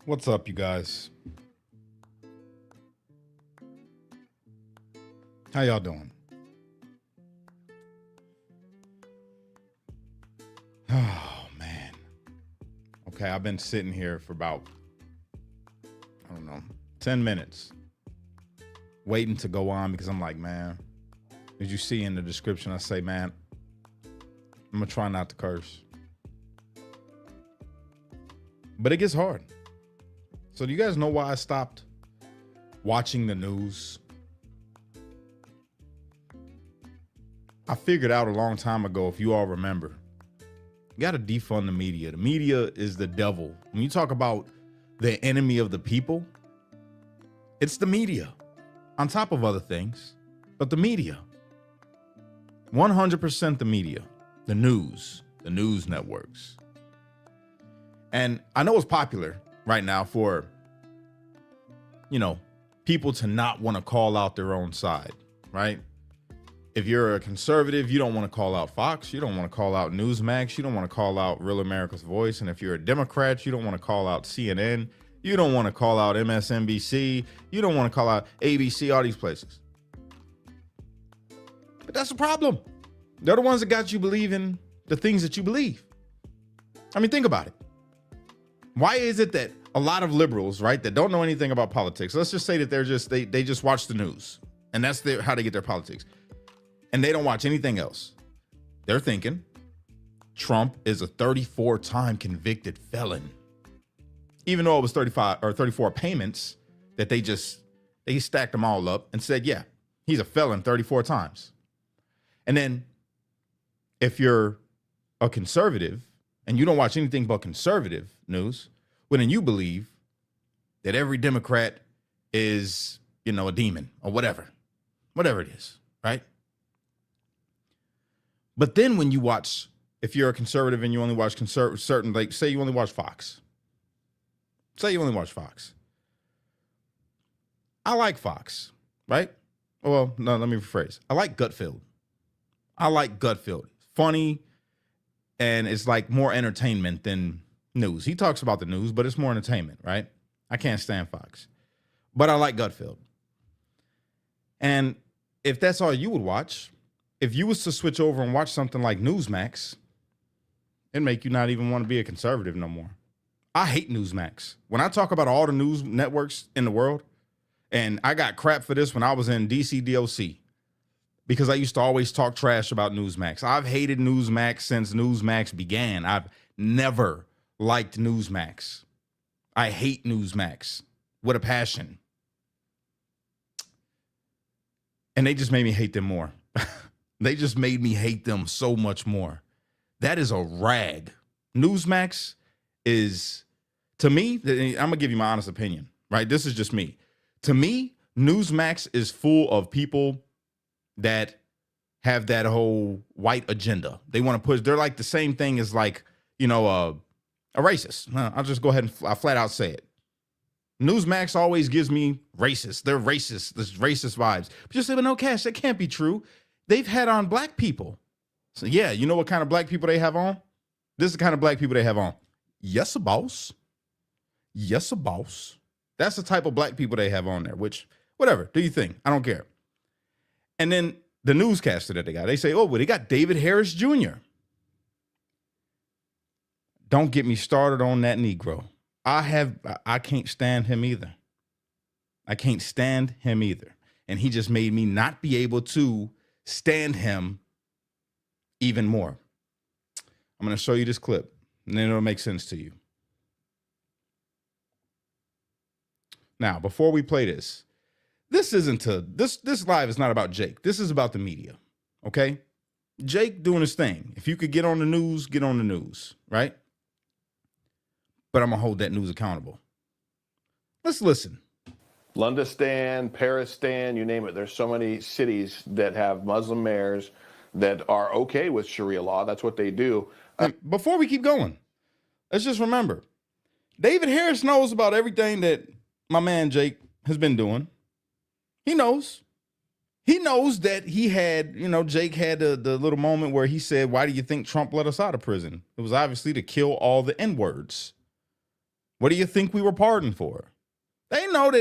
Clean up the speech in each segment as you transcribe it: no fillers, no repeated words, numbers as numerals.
What's up, you guys? How y'all doing? Oh, man. Okay, I've been sitting here for about, 10 minutes waiting to go on because I'm like, man, did you see in the description, I say, man, I'm going to try not to curse. But it gets hard. So do you guys know why I stopped watching the news? I figured out a long time ago, if you all remember, you got to defund the media. The media is the devil. When you talk about the enemy of the people, it's the media, on top of other things, but the media. 100% the media, the news networks. And I know it's popular right now for, people to not want to call out their own side, right? If you're a conservative, you don't want to call out Fox. You don't want to call out Newsmax. You don't want to call out Real America's Voice. And if you're a Democrat, you don't want to call out CNN. You don't want to call out MSNBC. You don't want to call out ABC, all these places. But that's the problem. They're the ones that got you believing the things that you believe. I mean, think about it. Why is it that a lot of liberals, right, that don't know anything about politics, let's just say that they just watch the news and that's how they get their politics, and they don't watch anything else. They're thinking Trump is a 34-time convicted felon, even though it was 35 or 34 payments that they stacked them all up and said, yeah, he's a felon 34 times. And then if you're a conservative and you don't watch anything but conservative news, well, then you believe that every Democrat is, a demon or whatever it is, right? But then when you watch, if you're a conservative and you only watch certain, like say you only watch Fox. Say you only watch Fox. I like Fox, right? Well, no, let me rephrase. I like Gutfeld. Funny, and it's like more entertainment than news. He talks about the news, but it's more entertainment, right? I can't stand Fox, but I like Gutfeld. And if that's all you would watch, if you was to switch over and watch something like Newsmax, it'd make you not even want to be a conservative no more. I hate Newsmax. When I talk about all the news networks in the world, and I got crap for this when I was in DC DOC, because I used to always talk trash about Newsmax. I've hated Newsmax since Newsmax began. I've never liked Newsmax. I hate Newsmax with a passion. And they just made me hate them more. They just made me hate them so much more. That is a rag. Newsmax is, to me, I'm going to give you my honest opinion, right? This is just me. To me, Newsmax is full of people that have that whole white agenda. They want to push, they're like the same thing as like, a racist. I'll just go ahead and I'll flat out say it. Newsmax always gives me racist. They're racist. There's racist vibes. But you say, but no, Cash, that can't be true. They've had on black people. So yeah, you know what kind of black people they have on? This is the kind of black people they have on. Yes, a boss. Yes, a boss. That's the type of black people they have on there, which, whatever, do you think? I don't care. And then the newscaster that they got, they say, oh, well, they got David Harris Jr. Don't get me started on that Negro. I can't stand him either. I can't stand him either. And he just made me not be able to stand him even more. I'm going to show you this clip, and then it'll make sense to you. Now, before we play this, this live is not about Jake. This is about the media, okay? Jake doing his thing. If you could get on the news, get on the news, right? But I'm going to hold that news accountable. Let's listen. Londistan, Paristan, you name it. There's so many cities that have Muslim mayors that are okay with Sharia law. That's what they do. Before we keep going, let's just remember, David Harris knows about everything that my man Jake has been doing. He knows. He knows that he had, Jake had the little moment where he said, why do you think Trump let us out of prison? It was obviously to kill all the N-words. What do you think we were pardoned for? They know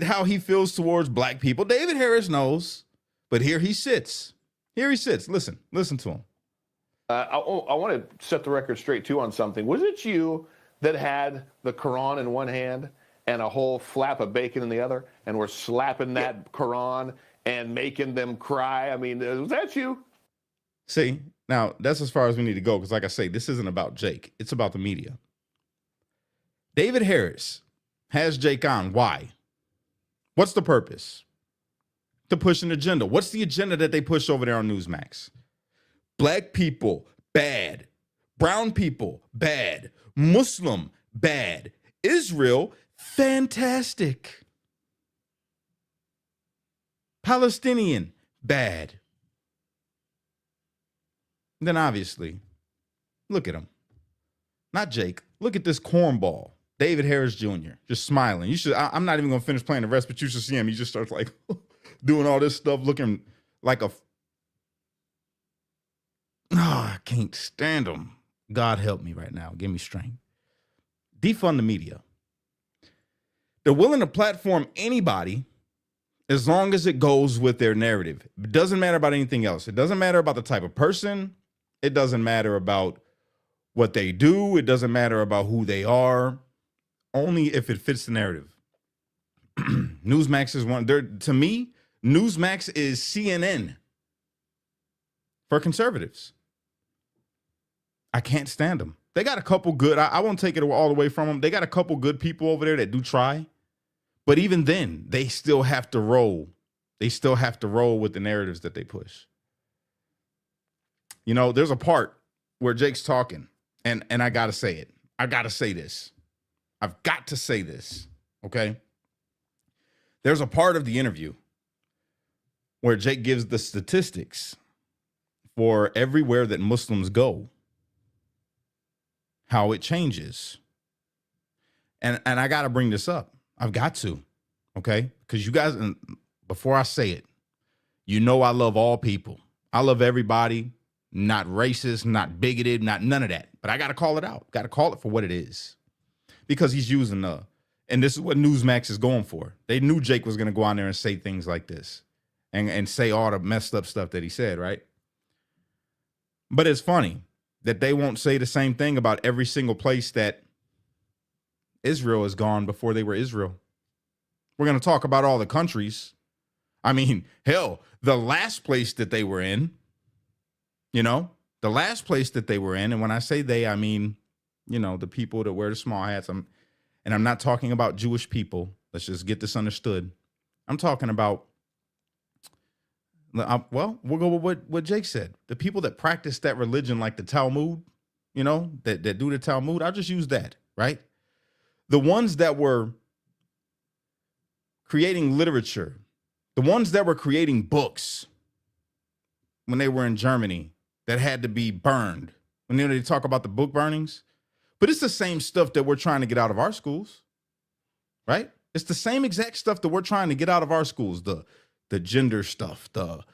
how he feels towards black people. David Harris knows, but here he sits. Here he sits. Listen to him. I want to set the record straight too on something. Was it you that had the Quran in one hand and a whole flap of bacon in the other, and were slapping that Quran and making them cry? I mean, was that you? See, now that's as far as we need to go, because like I say, this isn't about Jake. It's about the media. David Harris has Jake on. Why? What's the purpose? To push an agenda. What's the agenda that they push over there on Newsmax? Black people, bad. Brown people, bad. Muslim, bad. Israel, fantastic. Palestinian, bad. Then obviously, look at him. Not Jake. Look at this cornball. David Harris Jr. just smiling. You should. I'm not even gonna finish playing the rest, but you should see him. He just starts like doing all this stuff, looking like a. I can't stand him. God help me right now. Give me strength. Defund the media. They're willing to platform anybody as long as it goes with their narrative. It doesn't matter about anything else. It doesn't matter about the type of person. It doesn't matter about what they do. It doesn't matter about who they are. Only if it fits the narrative. Newsmax is one. To me, Newsmax is CNN for conservatives. I can't stand them. They got a couple good. I won't take it all the way from them. They got a couple good people over there that do try. But even then, they still have to roll. They still have to roll with the narratives that they push. You know, there's a part where Jake's talking, and I got to say it. I got to say this. I've got to say this, okay? There's a part of the interview where Jake gives the statistics for everywhere that Muslims go, how it changes. And I got to bring this up. I've got to, okay? Because you guys, before I say it, you know I love all people. I love everybody, not racist, not bigoted, not none of that. But I got to call it out. Got to call it for what it is. Because he's using and this is what Newsmax is going for. They knew Jake was going to go on there and say things like this and say all the messed up stuff that he said, right? But it's funny that they won't say the same thing about every single place that Israel has gone before they were Israel. We're going to talk about all the countries. I mean, hell, the last place that they were in, and when I say they, I mean, the people that wear the small hats. I'm not talking about Jewish people. Let's just get this understood. I'm talking about, we'll go with what Jake said. The people that practice that religion, like the Talmud, that do the Talmud. I'll just use that, right? The ones that were creating literature, the ones that were creating books when they were in Germany that had to be burned. When they talk about the book burnings. But it's the same stuff that we're trying to get out of our schools, right? It's the same exact stuff that we're trying to get out of our schools. The gender stuff, all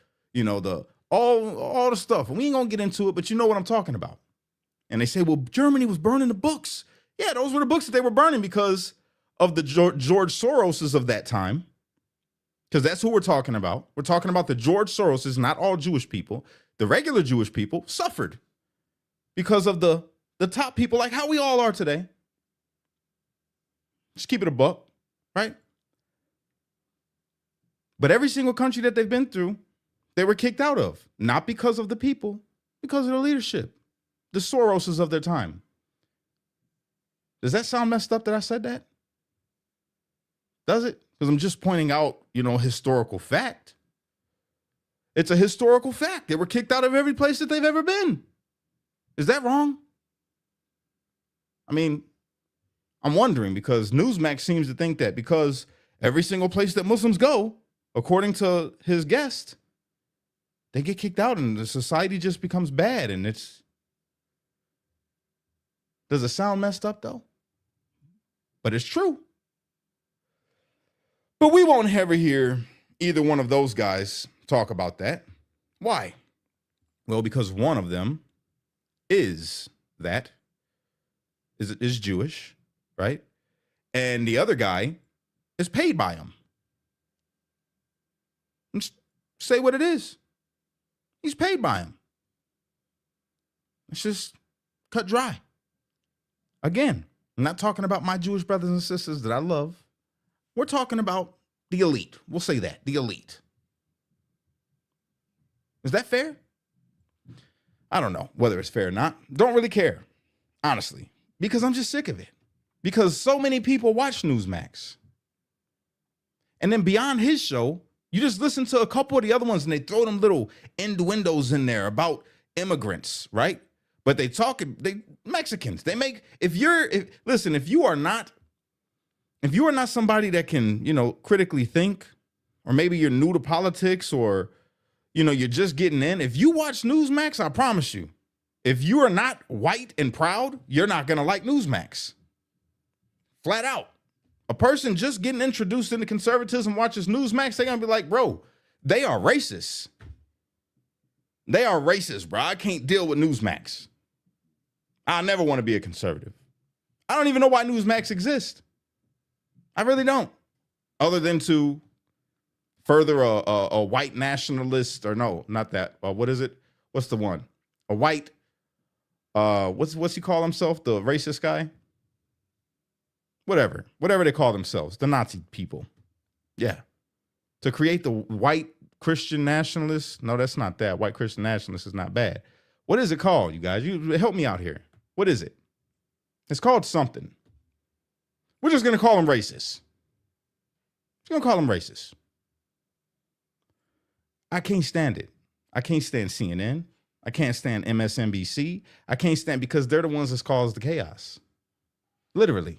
the stuff. And we ain't gonna get into it, but you know what I'm talking about. And they say, well, Germany was burning the books. Yeah, those were the books that they were burning because of the George Soroses of that time. Because that's who we're talking about. We're talking about the George Soroses, not all Jewish people. The regular Jewish people suffered because of the top people, like how we all are today. Just keep it a buck, right? But every single country that they've been through, they were kicked out of. Not because of the people, because of the leadership. The Soroses of their time. Does that sound messed up that I said that? Does it? Because I'm just pointing out, historical fact. It's a historical fact. They were kicked out of every place that they've ever been. Is that wrong? I mean, I'm wondering because Newsmax seems to think that because every single place that Muslims go, according to his guest, they get kicked out and the society just becomes bad. And does it sound messed up though? But it's true. But we won't ever hear either one of those guys talk about that. Why? Well, because one of them is Jewish, right? and the other guy is paid by him. Just say what it is. He's paid by him. It's just cut dry. Again, I'm not talking about my Jewish brothers and sisters that I love. We're talking about the elite. We'll say that, the elite. Is that fair? I don't know whether it's fair or not. Don't really care, honestly, because I'm just sick of it. Because so many people watch Newsmax. And then beyond his show, you just listen to a couple of the other ones and they throw them little innuendos in there about immigrants, right? But they Mexicans. They make, if you are not somebody that can, critically think, or maybe you're new to politics, or, you're just getting in. If you watch Newsmax, I promise you, if you are not white and proud, you're not going to like Newsmax. Flat out. A person just getting introduced into conservatism watches Newsmax, they're going to be like, bro, they are racist. They are racist, bro. I can't deal with Newsmax. I never want to be a conservative. I don't even know why Newsmax exists. I really don't. Other than to further a white nationalist, or no, not that. What is it? What's the one? A white, what's he call himself? The racist guy? Whatever they call themselves, the Nazi people. Yeah. To create the white Christian nationalists. No, that's not that. White Christian nationalist is not bad. What is it called, you guys? You help me out here. What is it? It's called something. We're just going to call them racist. Just going to call them racist. I can't stand it. I can't stand CNN. I can't stand MSNBC. I can't stand, because they're the ones that cause the chaos. Literally.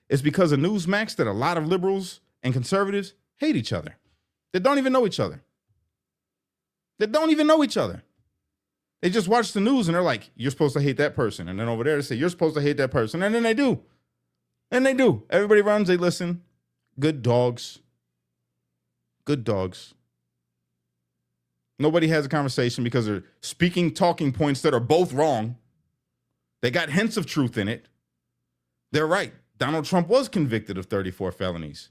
It's because of Newsmax that a lot of liberals and conservatives hate each other. They don't even know each other. They don't even know each other. They just watch the news and they're like, you're supposed to hate that person. And then over there they say, you're supposed to hate that person. And then they do. And they do. Everybody runs, they listen. Good dogs. Good dogs. Nobody has a conversation because they're speaking talking points that are both wrong. They got hints of truth in it. They're right. Donald Trump was convicted of 34 felonies,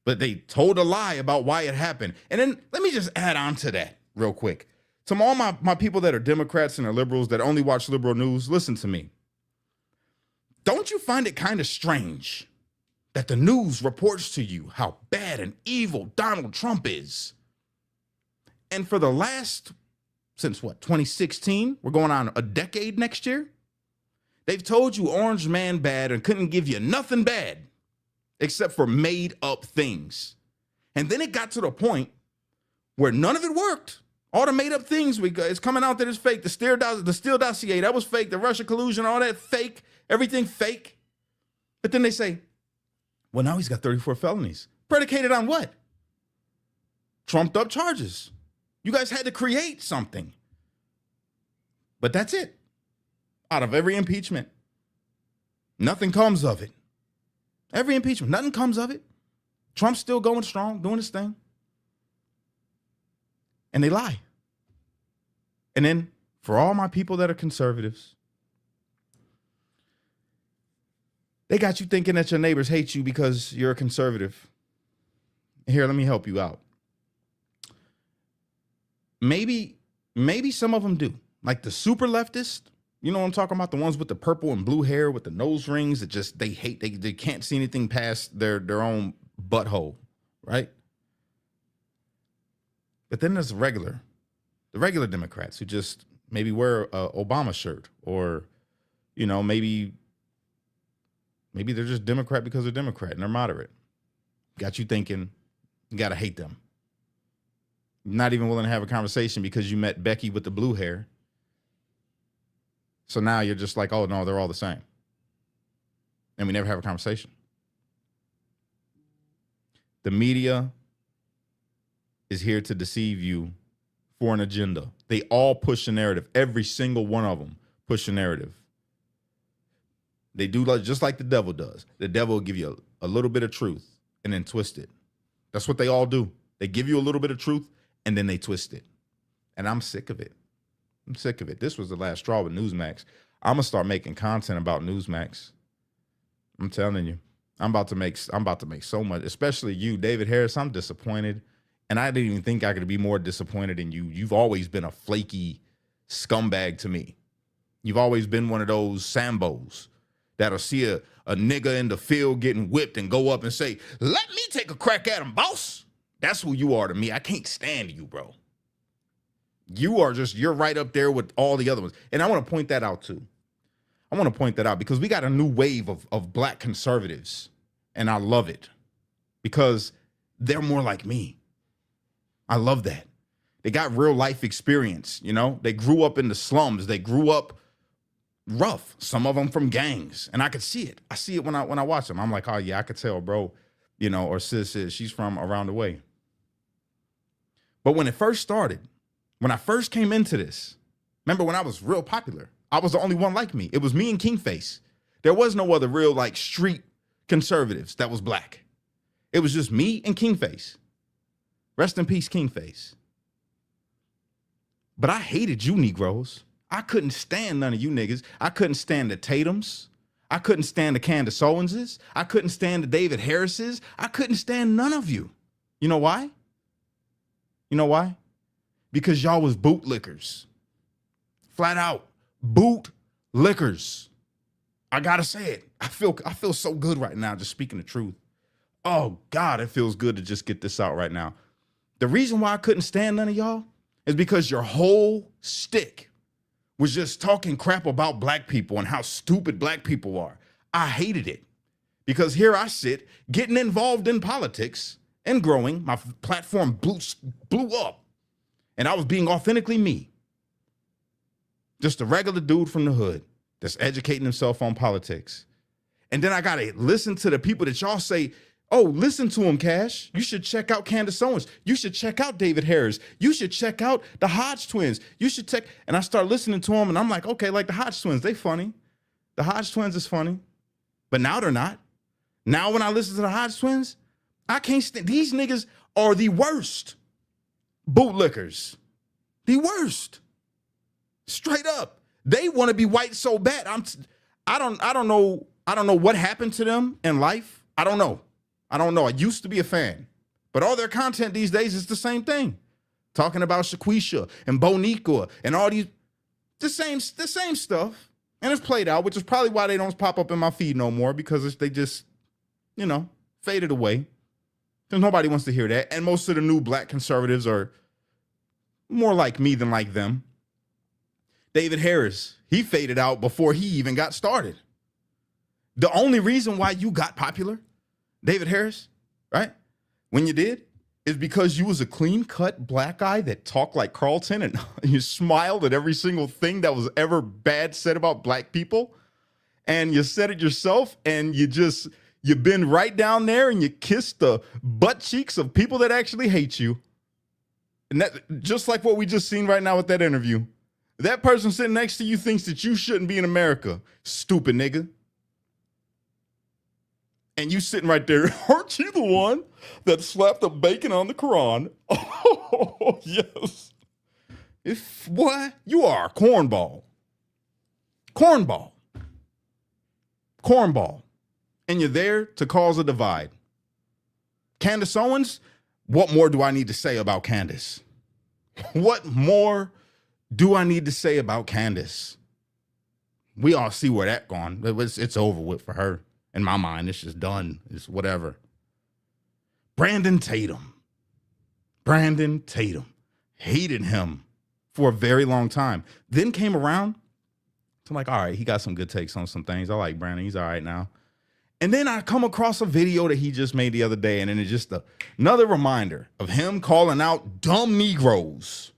but they told a lie about why it happened. And then let me just add on to that real quick. To all my people that are Democrats and are liberals that only watch liberal news, listen to me. Don't you find it kind of strange that the news reports to you how bad and evil Donald Trump is? And for the last, since 2016, we're going on a decade next year, they've told you Orange Man bad and couldn't give you nothing bad except for made up things. And then it got to the point where none of it worked. All the made up things it's coming out that it's fake. The Steele dossier, that was fake. The Russia collusion, all that fake. Everything fake. But then they say, well, now he's got 34 felonies. Predicated on what? Trumped up charges. You guys had to create something. But that's it. Out of every impeachment, nothing comes of it. Every impeachment, nothing comes of it. Trump's still going strong, doing his thing. And they lie. And then for all my people that are conservatives, they got you thinking that your neighbors hate you because you're a conservative. Here, let me help you out. Maybe some of them do. Like the super leftist, you know what I'm talking about? The ones with the purple and blue hair with the nose rings that just, they hate, they can't see anything past their own butthole, right? But then there's the regular Democrats who just maybe wear a Obama shirt, or, maybe they're just Democrat because they're Democrat and they're moderate. Got you thinking you got to hate them. Not even willing to have a conversation because you met Becky with the blue hair. So now you're just like, oh, no, they're all the same. And we never have a conversation. The media is here to deceive you for an agenda. They all push a narrative. Every single one of them push a narrative. They do just like the devil does. The devil will give you a little bit of truth and then twist it. That's what they all do. They give you a little bit of truth and then they twist it. And I'm sick of it. I'm sick of it. This was the last straw with Newsmax. I'm going to start making content about Newsmax. I'm telling you. I'm about to make so much, especially you, David Harris. I'm disappointed. And I didn't even think I could be more disappointed in you. You've always been a flaky scumbag to me. You've always been one of those Sambos that'll see a nigga in the field getting whipped and go up and say, let me take a crack at him, boss. That's who you are to me. I can't stand you, bro. You're right up there with all the other ones. And I want to point that out too. I want to point that out because we got a new wave of black conservatives. And I love it because they're more like me. I love that. They got real life experience, you know? They grew up in the slums. They grew up rough. Some of them from gangs. And I could see it. I see it when I watch them. I'm like, oh yeah, I could tell, bro. You know, or sis is, she's from around the way. But when it first started, when I first came into this, remember when I was real popular, I was the only one like me. It was me and Kingface. There was no other real like street conservatives that was black. It was just me and Kingface. Rest in peace, Kingface. But I hated you Negroes. I couldn't stand none of you niggas. I couldn't stand the Tatums. I couldn't stand the Candace Owenses. I couldn't stand the David Harrises. I couldn't stand none of you. You know why? You know why? Because y'all was bootlickers. Flat out, bootlickers. I gotta say it. I feel so good right now just speaking the truth. Oh God, it feels good to just get this out right now. The reason why I couldn't stand none of y'all is because your whole stick was just talking crap about black people and how stupid black people are. I hated it because here I sit getting involved in politics and growing. My platform blew up and I was being authentically me. Just a regular dude from the hood that's educating himself on politics. And then I got to listen to the people that y'all say, oh, listen to him, Cash. You should check out Candace Owens. You should check out David Harris. You should check out the Hodge twins. You should check. And I start listening to them and I'm like, okay, like the Hodge twins, they funny. The Hodge twins is funny. But now they're not. Now when I listen to the Hodge twins, I can't stand. These niggas are the worst bootlickers. The worst. Straight up. They want to be white so bad. I don't know what happened to them in life. I don't know. I used to be a fan, but all their content these days is the same thing. Talking about Shaquisha and Boniqua and all these, the same stuff. And it's played out, which is probably why they don't pop up in my feed no more because they just, faded away. Because nobody wants to hear that. And most of the new black conservatives are more like me than like them. David Harris, he faded out before he even got started. The only reason why you got popular, David Harris, right, when you did, is because you was a clean-cut black guy that talked like Carlton and you smiled at every single thing that was ever bad said about black people. And you said it yourself and you've been right down there and you kissed the butt cheeks of people that actually hate you. And that, just like what we just seen right now with that interview. That person sitting next to you thinks that you shouldn't be in America. Stupid nigga. And you sitting right there, aren't you the one that slapped the bacon on the Quran? Oh, yes. What? You are a cornball. Cornball. Cornball. And you're there to cause a divide. Candace Owens, what more do I need to say about Candace? What more do I need to say about Candace? We all see where that gone. It's over with for her. In my mind, it's just done. It's whatever. Brandon Tatum. Hated him for a very long time. Then came around. So I'm like, all right, he got some good takes on some things. I like Brandon. He's all right now. And then I come across a video that he just made the other day, and then it's just another reminder of him calling out dumb Negroes.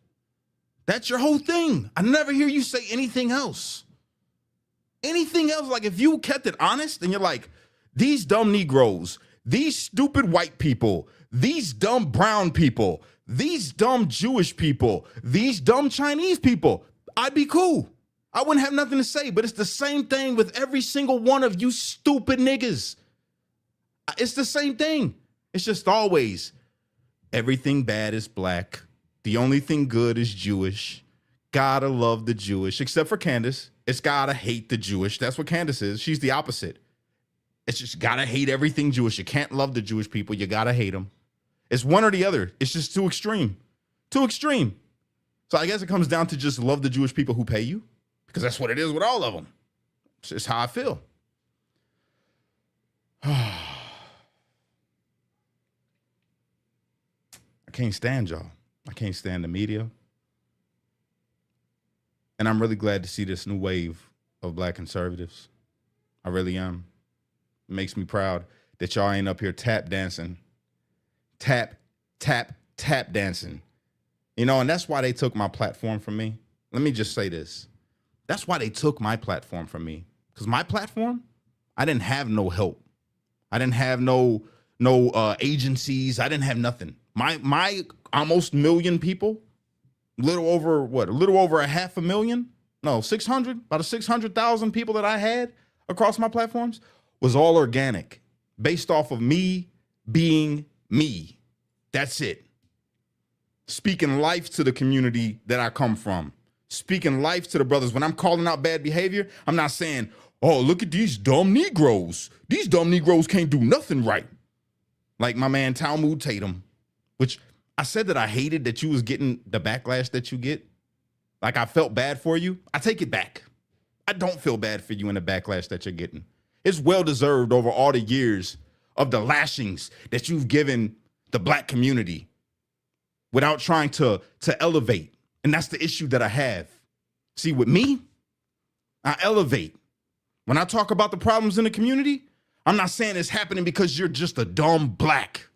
That's your whole thing. I never hear you say anything else. Anything else, like if you kept it honest and you're like, these dumb Negroes, these stupid white people, these dumb brown people, these dumb Jewish people, these dumb Chinese people, I'd be cool. I wouldn't have nothing to say, but it's the same thing with every single one of you stupid niggas. It's the same thing. It's just always everything bad is black. The only thing good is Jewish. Gotta love the Jewish, except for Candace. It's gotta hate the Jewish. That's what Candace is. She's the opposite. It's just gotta hate everything Jewish. You can't love the Jewish people. You gotta hate them. It's one or the other. It's just too extreme. Too extreme. So I guess it comes down to just love the Jewish people who pay you, because that's what it is with all of them. It's just how I feel. I can't stand y'all. I can't stand the media. And I'm really glad to see this new wave of black conservatives. I really am. It makes me proud that y'all ain't up here tap dancing. Tap dancing. You know, and that's why they took my platform from me. Let me just say this. That's why they took my platform from me. Because my platform, I didn't have no help. I didn't have no agencies. I didn't have nothing. My almost million people, a little over 500,000? No, 600, about 600,000 people that I had across my platforms was all organic, based off of me being me. That's it. Speaking life to the community that I come from. Speaking life to the brothers. When I'm calling out bad behavior, I'm not saying, oh, look at these dumb Negroes. These dumb Negroes can't do nothing right. Like my man Talmud Tatum, which I said that I hated that you was getting the backlash that you get. Like I felt bad for you. I take it back. I don't feel bad for you in the backlash that you're getting. It's well-deserved over all the years of the lashings that you've given the black community without trying to elevate. And that's the issue that I have. See, with me, I elevate. When I talk about the problems in the community, I'm not saying it's happening because you're just a dumb black.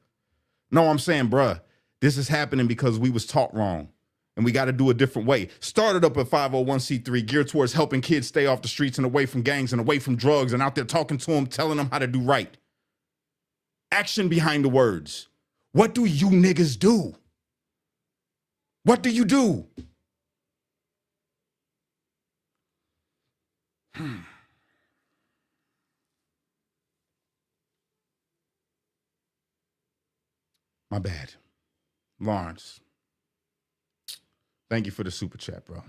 No, I'm saying, bruh, this is happening because we was taught wrong. And we got to do a different way. Started up at 501c3, geared towards helping kids stay off the streets and away from gangs and away from drugs, and out there talking to them, telling them how to do right. Action behind the words. What do you niggas do? What do you do? My bad. Lawrence. Thank you for the super chat, bro.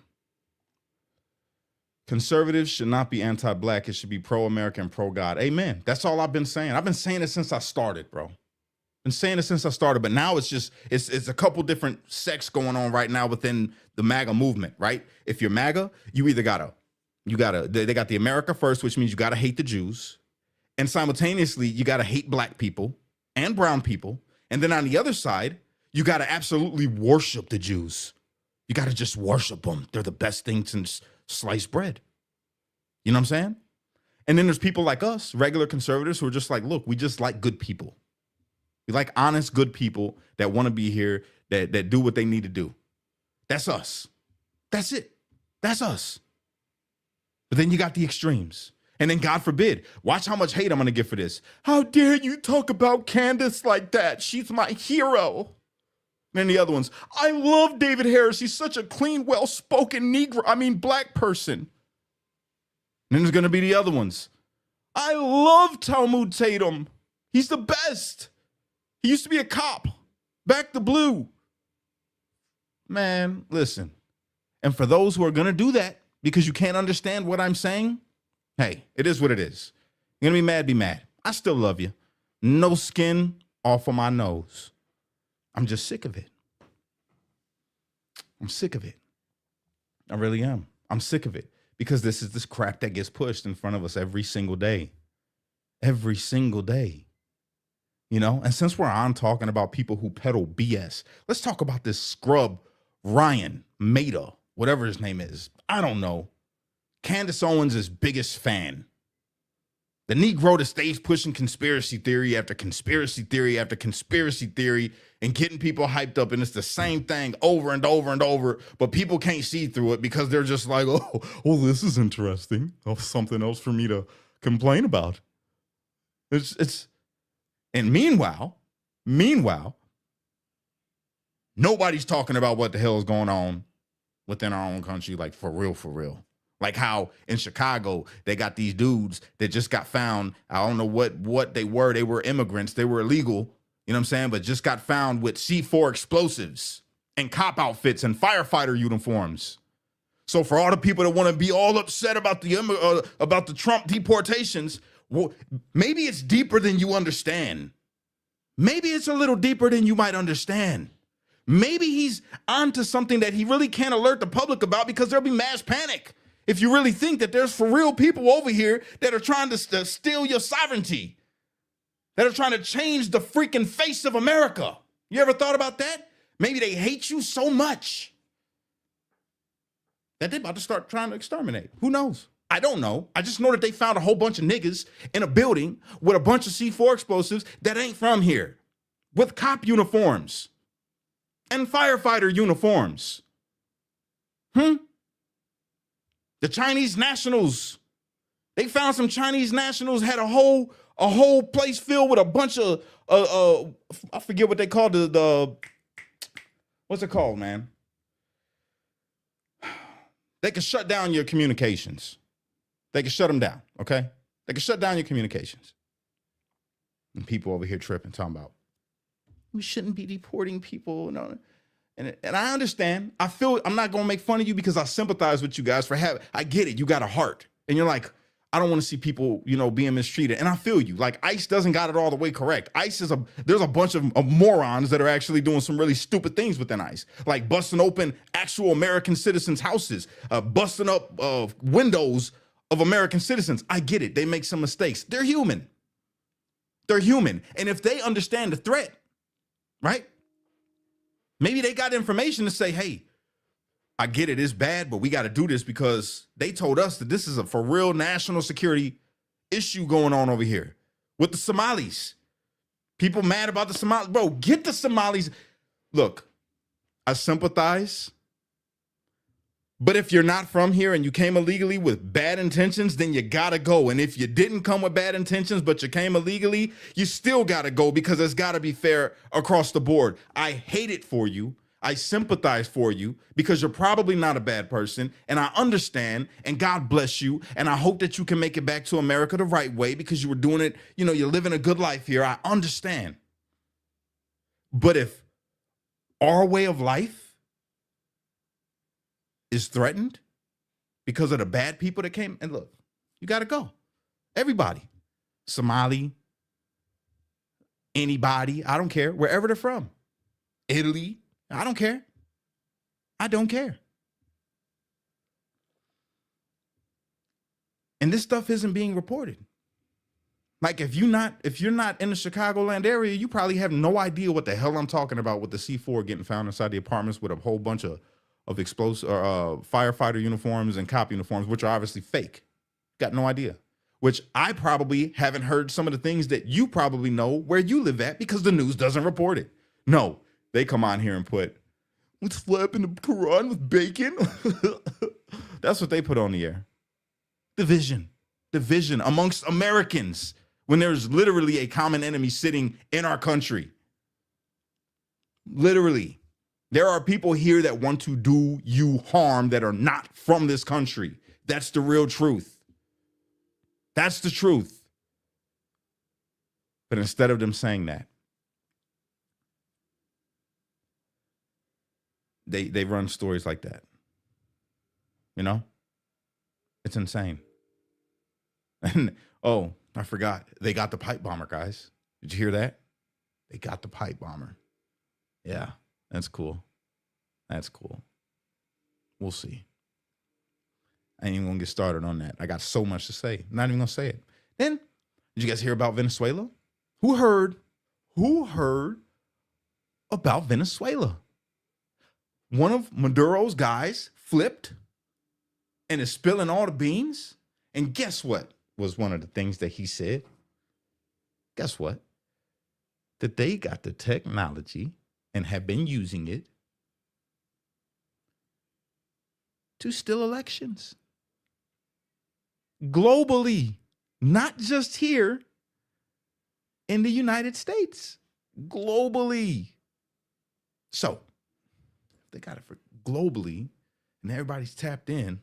Conservatives should not be anti-black. It should be pro-American, pro-God. Amen. That's all I've been saying. I've been saying it since I started, bro. Been saying it since I started, but now it's a couple different sects going on right now within the MAGA movement, right? If you're MAGA, you either they got the America first, which means you gotta hate the Jews, and simultaneously you gotta hate black people and brown people, and then on the other side, you gotta absolutely worship the Jews. You got to just worship them. They're the best thing since sliced bread. You know what I'm saying? And then there's people like us, regular conservatives, who are just like, look, we just like good people. We like honest, good people that want to be here, that do what they need to do. That's us. That's it. That's us. But then you got the extremes. And then God forbid, watch how much hate I'm going to get for this. How dare you talk about Candace like that? She's my hero. And then the other ones, I love David Harris. He's such a clean, well-spoken black person. And then there's going to be the other ones. I love Talmud Tatum. He's the best. He used to be a cop. Back the blue. Man, listen. And for those who are going to do that because you can't understand what I'm saying, hey, it is what it is. You're going to be mad, be mad. I still love you. No skin off of my nose. I'm just sick of it. I'm sick of it. I really am. I'm sick of it because this is this crap that gets pushed in front of us every single day. Every single day. You know, and since we're on talking about people who peddle BS, let's talk about this scrub, Ryan Maida, whatever his name is. I don't know. Candace Owens' biggest fan. The Negro that stays pushing conspiracy theory after conspiracy theory after conspiracy theory and getting people hyped up. And it's the same thing over and over and over, but people can't see through it because they're just like, oh, this is interesting. Oh, something else for me to complain about. And meanwhile, nobody's talking about what the hell is going on within our own country, like for real. Like how in Chicago, they got these dudes that just got found. I don't know what they were. They were immigrants. They were illegal. You know what I'm saying? But just got found with C4 explosives and cop outfits and firefighter uniforms. So for all the people that want to be all upset about the Trump deportations, Well, maybe it's deeper than you understand. Maybe it's a little deeper than you might understand. Maybe he's onto something that he really can't alert the public about because there'll be mass panic if you really think that there's for real people over here that are trying to steal your sovereignty, that are trying to change the freaking face of America. You ever thought about that? Maybe they hate you so much that they're about to start trying to exterminate. Who knows? I don't know. I just know that they found a whole bunch of niggas in a building with a bunch of C4 explosives that ain't from here, with cop uniforms and firefighter uniforms. The Chinese nationals. They found some Chinese nationals had a whole place filled with a bunch of I forget what they called the what's it called, man? They can shut down your communications. They can shut them down, okay? They can shut down your communications. And people over here tripping, talking about, we shouldn't be deporting people. And I understand. I feel I'm not going to make fun of you because I sympathize with you guys for having, I get it. You got a heart. And you're like, I don't want to see people, being mistreated. And I feel you. Like, ICE doesn't got it all the way correct. ICE is there's a bunch of morons that are actually doing some really stupid things within ICE, like busting open actual American citizens' houses, busting up windows of American citizens. I get it. They make some mistakes. They're human. They're human. And if they understand the threat, right? Maybe they got information to say, hey, I get it, it's bad, but we got to do this because they told us that this is a for real national security issue going on over here with the Somalis. People mad about the Somalis. Bro, get the Somalis. Look, I sympathize. But if you're not from here and you came illegally with bad intentions, then you got to go. And if you didn't come with bad intentions, but you came illegally, you still got to go because it's got to be fair across the board. I hate it for you. I sympathize for you because you're probably not a bad person. And I understand, and God bless you. And I hope that you can make it back to America the right way because you were doing it. You're living a good life here. I understand. But if our way of life is threatened because of the bad people that came, and look, you got to go. Everybody, Somali, anybody, I don't care, wherever they're from, Italy, I don't care. I don't care. And this stuff isn't being reported. Like if you're not in the Chicagoland area, you probably have no idea what the hell I'm talking about with the C4 getting found inside the apartments with a whole bunch of explosive firefighter uniforms and cop uniforms, which are obviously fake. Got no idea. Which I probably haven't heard some of the things that you probably know where you live at because the news doesn't report it. No, they come on here and put, let's slapping the Quran with bacon. That's what they put on the air. Division amongst Americans when there's literally a common enemy sitting in our country. Literally. There are people here that want to do you harm that are not from this country. That's the real truth. That's the truth. But instead of them saying that, they run stories like that. It's insane. And oh, I forgot. They got the pipe bomber, guys. Did you hear that? They got the pipe bomber. Yeah. That's cool. That's cool. We'll see. I ain't even gonna get started on that. I got so much to say. I'm not even gonna say it. Then, did you guys hear about Venezuela? Who heard about Venezuela? One of Maduro's guys flipped and is spilling all the beans. And guess what was one of the things that he said? Guess what? That they got the technology and have been using it to steal elections. Globally, not just here in the United States. Globally. So, they got it for globally and everybody's tapped in.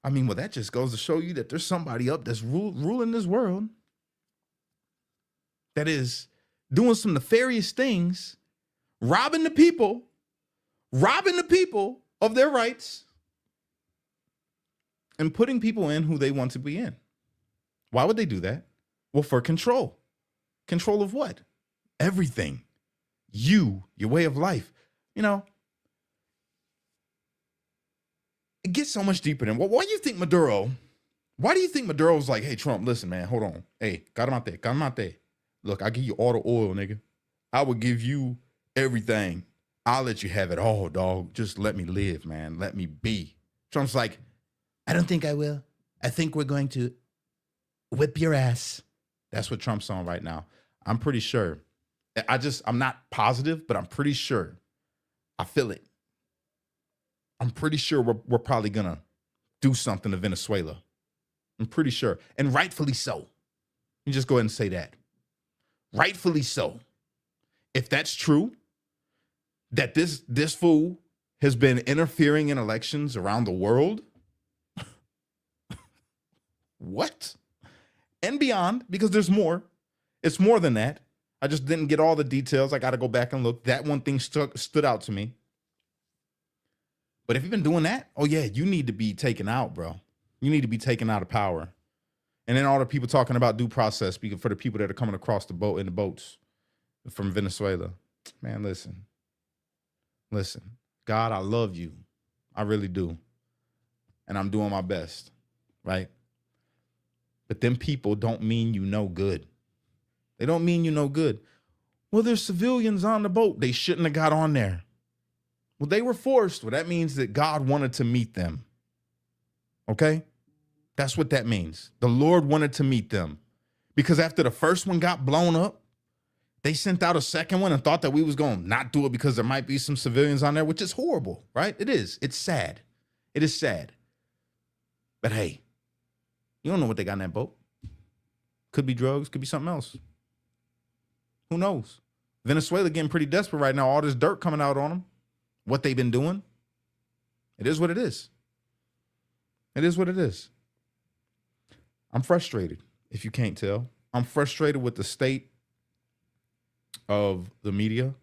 I mean, well, that just goes to show you that there's somebody up that's ruling this world that is doing some nefarious things, robbing the people of their rights, and putting people in who they want to be in. Why would they do that? Well, for control. Control of what? Everything. You, your way of life. You know, it gets so much deeper than why do you think Maduro's like, hey, Trump, listen, man, hold on. Hey, calmate. Look, I'll give you all the oil, nigga. I will give you everything. I'll let you have it all, dog. Just let me live, man. Let me be. Trump's like, I don't think I will. I think we're going to whip your ass. That's what Trump's on right now. I'm pretty sure. I'm not positive, but I'm pretty sure. I feel it. I'm pretty sure we're probably going to do something to Venezuela. I'm pretty sure. And rightfully so. Let me just go ahead and say that. Rightfully so. If that's true, that this fool has been interfering in elections around the world, what? And beyond, because there's more. It's more than that. I just didn't get all the details. I got to go back and look. That one thing stood out to me. But if you've been doing that, oh yeah, you need to be taken out, bro. You need to be taken out of power. And then all the people talking about due process, speaking for the people that are coming across the boat in the boats from Venezuela. Man, listen. God, I love you. I really do. And I'm doing my best, right? But them people don't mean you no good. They don't mean you no good. Well, there's civilians on the boat. They shouldn't have got on there. Well, they were forced. Well, that means that God wanted to meet them. Okay? That's what that means. The Lord wanted to meet them. Because after the first one got blown up, they sent out a second one and thought that we was going to not do it because there might be some civilians on there, which is horrible, right? It is. It's sad. It is sad. But hey, you don't know what they got in that boat. Could be drugs, could be something else. Who knows? Venezuela getting pretty desperate right now. All this dirt coming out on them. What they've been doing. It is what it is. It is what it is. I'm frustrated, if you can't tell. I'm frustrated with the state of the media.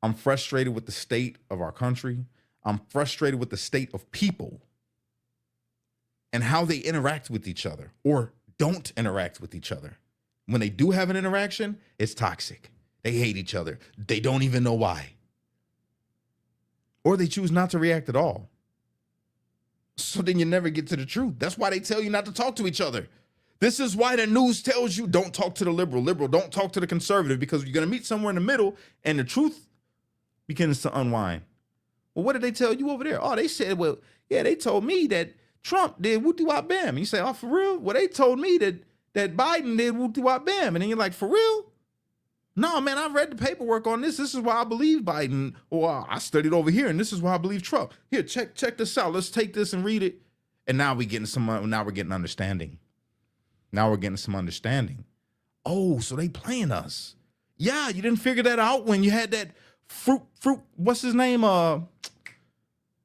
I'm frustrated with the state of our country. I'm frustrated with the state of people and how they interact with each other or don't interact with each other. When they do have an interaction, it's toxic. They hate each other. They don't even know why. Or they choose not to react at all. So then you never get to the truth. That's why they tell you not to talk to each other. This is why the news tells you don't talk to the liberal. Liberal, don't talk to the conservative, because you're going to meet somewhere in the middle and the truth begins to unwind. Well, what did they tell you over there? Oh, they said, well, yeah, they told me that Trump did whoop-de-wop-bam. And you say, oh, for real? Well, they told me that Biden did whoop-de-wop-bam. And then you're like, for real? No, man, I've read the paperwork on this. This is why I believe Biden. Or I studied over here, and this is why I believe Trump. Here, check this out. Let's take this and read it. And now we're getting understanding. Now we're getting some understanding. Oh, so they playing us. Yeah, you didn't figure that out when you had that fruit. What's his name?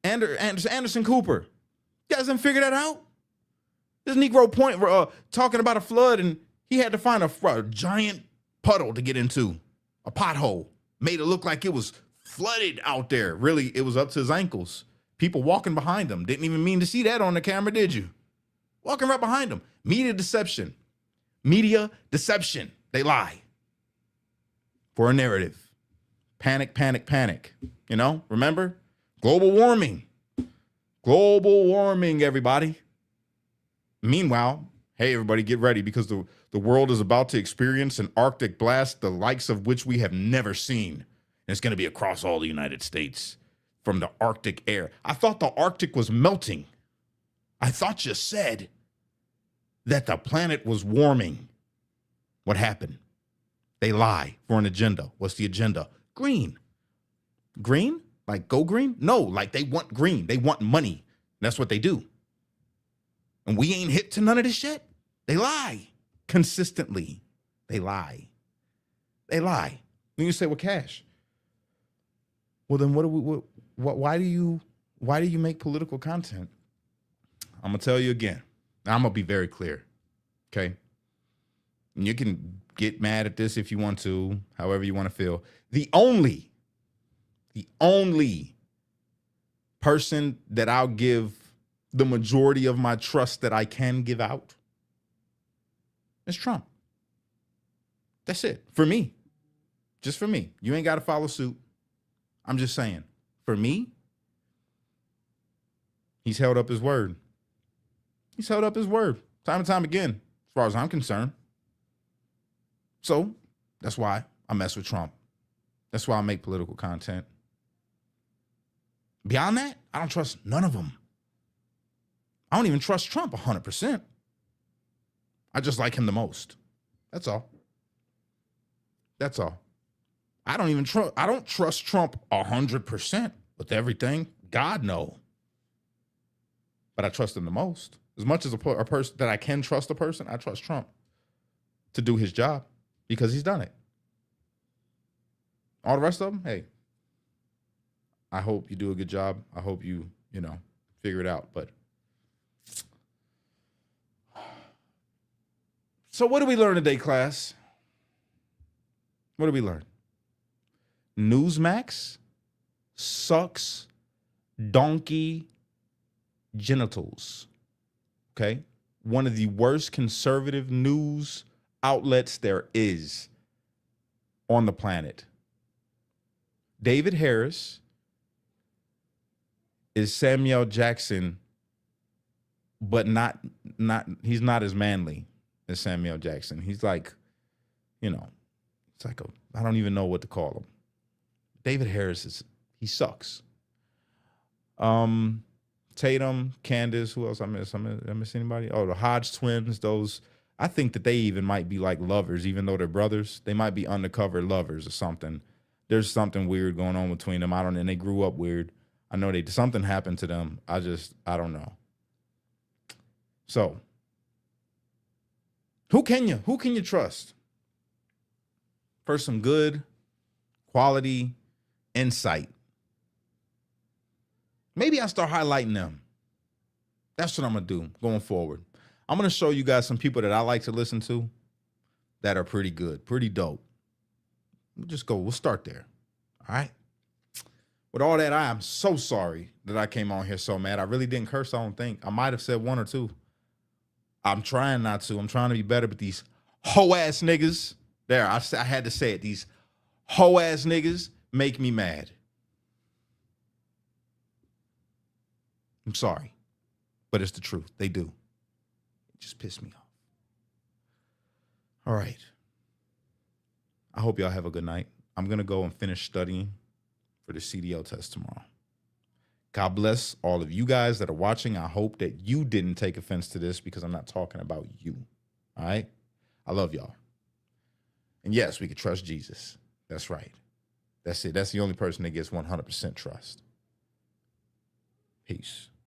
Anderson Cooper. You guys didn't figure that out. This Negro Point talking about a flood, and he had to find a giant puddle to get into, a pothole, made it look like it was flooded out there. Really, it was up to his ankles. People walking behind him. Didn't even mean to see that on the camera, did you? Walking right behind him. Media deception. They lie for a narrative. Panic. You know, remember? Global warming, everybody. Meanwhile, hey, everybody, get ready, because the world is about to experience an Arctic blast, the likes of which we have never seen. And it's going to be across all the United States from the Arctic air. I thought the Arctic was melting. I thought you said that the planet was warming. What happened? They lie for an agenda. What's the agenda? Green. Green? Like go green? No, like they want green. They want money. That's what they do. And we ain't hip to none of this shit. They lie consistently. They lie. Then you say, well, Cash. Well, then why do you make political content? I'm going to tell you again. I'm going to be very clear. Okay. And you can get mad at this if you want to, however you want to feel. The only person that I'll give the majority of my trust that I can give out It's Trump. That's it. For me. Just for me. You ain't got to follow suit. I'm just saying. For me, he's held up his word. He's held up his word time and time again, as far as I'm concerned. So that's why I mess with Trump. That's why I make political content. Beyond that, I don't trust none of them. I don't even trust Trump 100%. I just like him the most. That's all. That's all. I don't trust Trump 100% with everything. God, no. But I trust him the most. As much as a person that I can trust a person, I trust Trump to do his job because he's done it. All the rest of them, hey, I hope you do a good job. I hope you figure it out. But so what did we learn today, class? What did we learn? Newsmax sucks donkey genitals. Okay? One of the worst conservative news outlets there is on the planet. David Harris is Samuel Jackson, but he's not as manly as Samuel Jackson. He's like, it's like I don't even know what to call him. David Harris he sucks. Tatum, Candace, who else I miss? I miss anybody? Oh, the Hodge twins, those, I think that they even might be like lovers, even though they're brothers. They might be undercover lovers or something. There's something weird going on between them. And they grew up weird. I know something happened to them. I don't know. So, who can you trust for some good quality insight? Maybe I start highlighting them. That's what I'm going to do going forward. I'm going to show you guys some people that I like to listen to that are pretty good, pretty dope. We'll start there. All right. With all that, I am so sorry that I came on here so mad. I really didn't curse, I don't think. I might have said one or two. I'm trying not to. I'm trying to be better, but these hoe-ass niggas, I had to say it. These hoe-ass niggas make me mad. I'm sorry, but it's the truth. They do. It just pissed me off. All right. I hope y'all have a good night. I'm going to go and finish studying for the CDL test tomorrow. God bless all of you guys that are watching. I hope that you didn't take offense to this because I'm not talking about you. All right? I love y'all. And yes, we can trust Jesus. That's right. That's it. That's the only person that gets 100% trust. Peace.